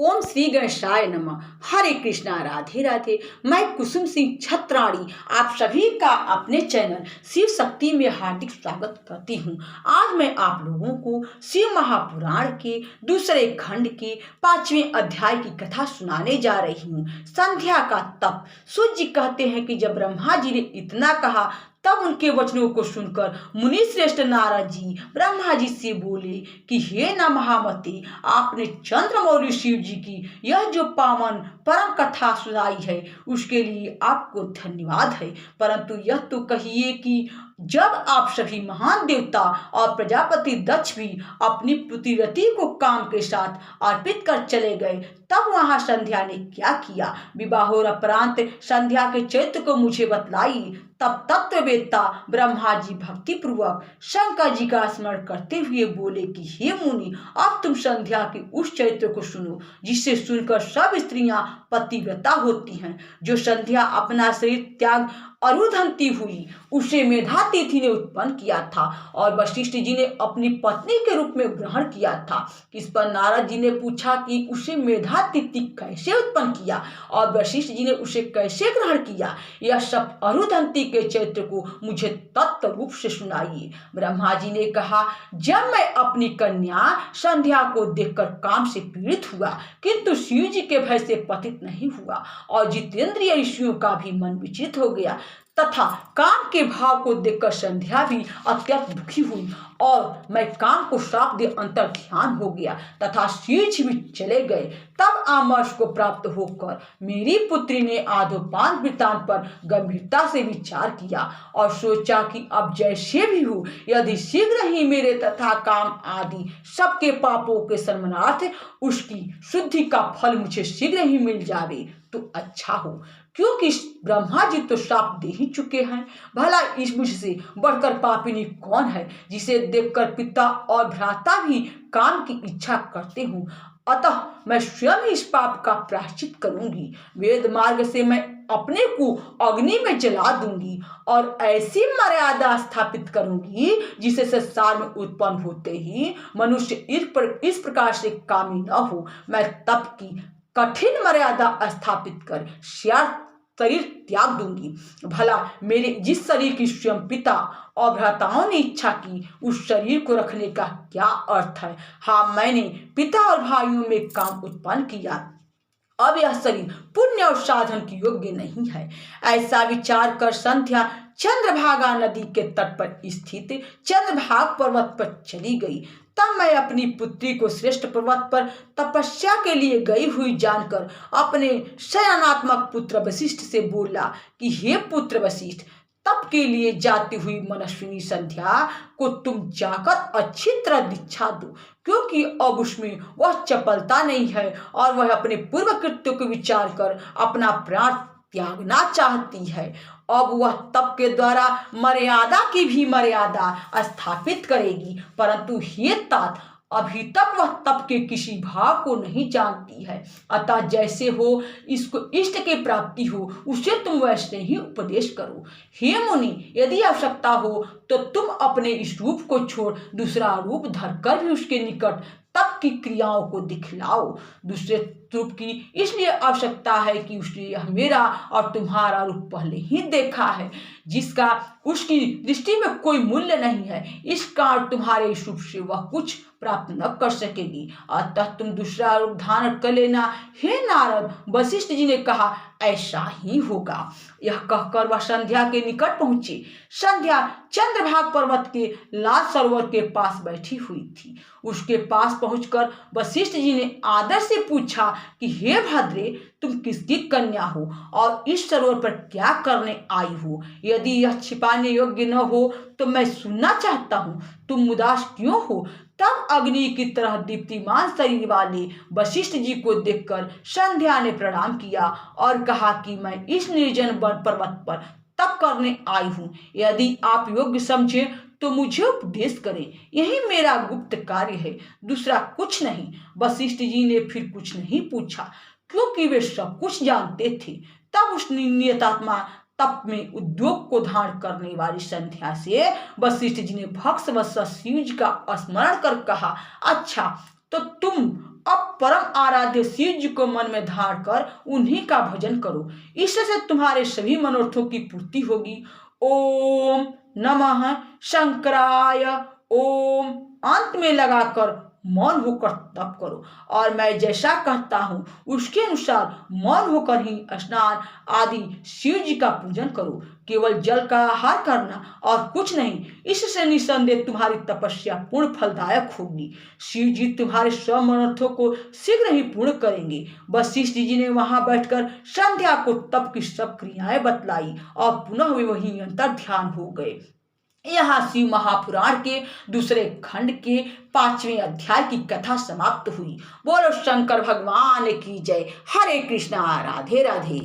ओम श्री गणेशाय नमः। हरे कृष्णा, राधे राधे। मैं कुसुम सिंह छत्राणी आप सभी का अपने चैनल शिव शक्ति में हार्दिक स्वागत करती हूँ। आज मैं आप लोगों को शिव महापुराण के दूसरे खंड के 5वें अध्याय की कथा सुनाने जा रही हूँ। संध्या का तप। सूर्य जी कहते हैं कि जब ब्रह्मा जी ने इतना कहा तब उनके वचनों को सुनकर मुनि श्रेष्ठ नारद जी ब्रह्मा जी से बोले कि हे न महामते, आपने चंद्रमौली शिव जी की यह जो पावन परम कथा सुनाई है उसके लिए आपको धन्यवाद है। परंतु यह तो कहिए कि जब आप सभी महान देवता और प्रजापति दक्ष भी अपनी पुत्री रति को काम के साथ अर्पित कर चले गए, तब वहां संध्या ने क्या किया? विवाहोपरांत संध्या के चरित्र को मुझे बतलाई। तब तत्ववेत्ता ब्रह्मा जी भक्ति पूर्वक शंकर जी का स्मरण करते हुए बोले कि हे मुनि, अब तुम संध्या के उस चरित्र को सुनो जिसे सुनकर सब स्त्रियां पतिव्रता होती हैं। जो संध्या अपना शरीर त्याग अरुंधति हुई उसे मेधातिथि ने उत्पन्न किया था और वशिष्ठ जी ने अपनी पत्नी के रूप में ग्रहण किया था। इस पर नारद जी ने पूछा कि उसे मेधातिथि कैसे उत्पन्न किया और वशिष्ठ जी ने उसे कैसे ग्रहण किया। यह सब अरुंधति के चरित्र को मुझे तत्व रूप से सुनाइए। ब्रह्मा जी ने कहा, जब मैं अपनी कन्या संध्या को देखकर काम से पीड़ित हुआ किंतु शिव जी के भय से पतित नहीं हुआ और जितेंद्रिय ऋषियों का भी मन विचलित हो गया तथा काम के भाव को देखकर संध्या भी अत्यंत दुखी हुई और मैं काम को श्राप दे अंतर ध्यान हो गया तथा शिव जी भी चले गए। तब आमर्ष को प्राप्त होकर मेरी पुत्री ने आदोपान वृत्तांत पर गंभीरता से विचार किया और सोचा कि अब जैसे भी हो, यदि शीघ्र ही मेरे तथा काम आदि सबके पापों के शमनार्थ उसकी शुद्धि का फल मुझे शीघ्र ही मिल जावे तो अच्छा हो, क्योंकि ब्रह्मा जी तो श्राप दे ही चुके हैं। भला इस मुझसे बढ़कर पापिनी कौन है जिसे देखकर पिता और भ्राता भी काम की इच्छा करते हूँ। अतः मैं स्वयं इस पाप का प्रायश्चित करूंगी। वेद मार्ग से मैं अपने को अग्नि में जला दूंगी और ऐसी मर्यादा स्थापित करूंगी जिसे संसार में उत्पन्न होते ही मनुष्य इस प्रकार से कामी न हो। मैं तप की कठिन मर्यादा स्थापित कर शरीर त्याग दूंगी। भला मेरे जिस शरीर की स्वयं पिता और भ्राताओं ने इच्छा की उस शरीर को रखने का क्या अर्थ है? हाँ, मैंने पिता और भाइयों में काम उत्पन्न किया, अब यह शरीर पुण्य और साधन की योग्य नहीं है। ऐसा विचार कर संध्या चंद्रभागा नदी के तट पर स्थित चंद्रभाग पर्वत पर चली गई। तब मैं अपनी पुत्री को श्रेष्ठ पर्वत पर तपस्या के लिए गई हुई जानकर अपने शयनात्मक पुत्र वशिष्ठ से बोला कि हे पुत्र वशिष्ठ, तप के लिए जाती हुई मनस्विनी संध्या को तुम जाकर अच्छी तरह दीक्षा दो, क्योंकि अब उसमें वह चपलता नहीं है और वह अपने पूर्व कृत्यों को विचार कर अपना प्राण त्यागना चाहती है। अब वह तप के द्वारा मर्यादा की भी मर्यादा स्थापित करेगी, परंतु हे तात, अभी तक वह तप के किसी भाव को नहीं जानती है। अतः जैसे हो इसको इष्ट की प्राप्ति हो उसे तुम वैसे ही उपदेश करो। हे मुनि, यदि आवश्यकता हो तो तुम अपने इस रूप को छोड़ दूसरा रूप धरकर भी उसके निकट तप की क्रियाओं को दिखलाओ। दूसरे रूप की इसलिए आवश्यकता है कि उसने यह मेरा और तुम्हारा रूप पहले ही देखा है, जिसका उसकी दृष्टि में कोई मूल्य नहीं है। इस कारण तुम्हारे इस रूप से वह कुछ प्राप्त न कर सकेगी, अतः तुम दूसरा रूप धारण कर लेना। हे नारद, वशिष्ठ जी ने कहा, ऐसा ही होगा। यह कहकर वह संध्या के निकट पहुंचे। संध्या चंद्रभाग पर्वत के लाल सरोवर के पास बैठी हुई थी। उसके पास पहुंचकर वशिष्ठ जी ने आदर से पूछा कि हे भद्रे, तुम किसकी कन्या हो और इस सरोवर पर क्या करने आई हो? यदि यह छिपाने योग्य न हो तो मैं सुनना चाहता हूँ। तुम उदास क्यों हो? तब अग्नि की तरह दीप्तिमान शरीर वाले वशिष्ठ जी को देखकर संध्या ने प्रणाम किया और कहा कि मैं इस निर्जन वन पर्वत पर तप करने आई हूँ। यदि आप योग्य समझे तो मुझे उपदेश करें, यही मेरा गुप्त कार्य है, दूसरा कुछ नहीं। वशिष्ठ जी ने फिर कुछ नहीं पूछा, क्योंकि वे सब कुछ जानते थे। तब उस नियतात्मा तप में उद्योग को धारण करने वाली संध्या से वशिष्ठ जी ने भक्सवश शिव जी का स्मरण कर कहा, अच्छा तो तुम अब परम आराध्य शिव जी को मन में धार कर उन्हीं का भजन करो। इससे तुम्हारे सभी मनोरथों की पूर्ति होगी। ओम नमः शंकराय। ओम अंत में लगाकर मौन होकर तप करो और मैं जैसा कहता हूँ उसके अनुसार मौन होकर ही स्नान आदि शिव जी का पूजन करो। केवल जल का आहार करना और कुछ नहीं। इससे निसंदेह तुम्हारी तपस्या पूर्ण फलदायक होगी। शिव जी तुम्हारे सब मनोरथों को शीघ्र ही पूर्ण करेंगे। वशिष्ठ जी ने वहां बैठकर संध्या को तप की सब क्रियाएं बतलाई और पुनः वे वही अंतर ध्यान हो गए। यहाँ शिव महापुराण के दूसरे खंड के 5वें अध्याय की कथा समाप्त हुई। बोलो शंकर भगवान की जय। हरे कृष्णा। राधे राधे।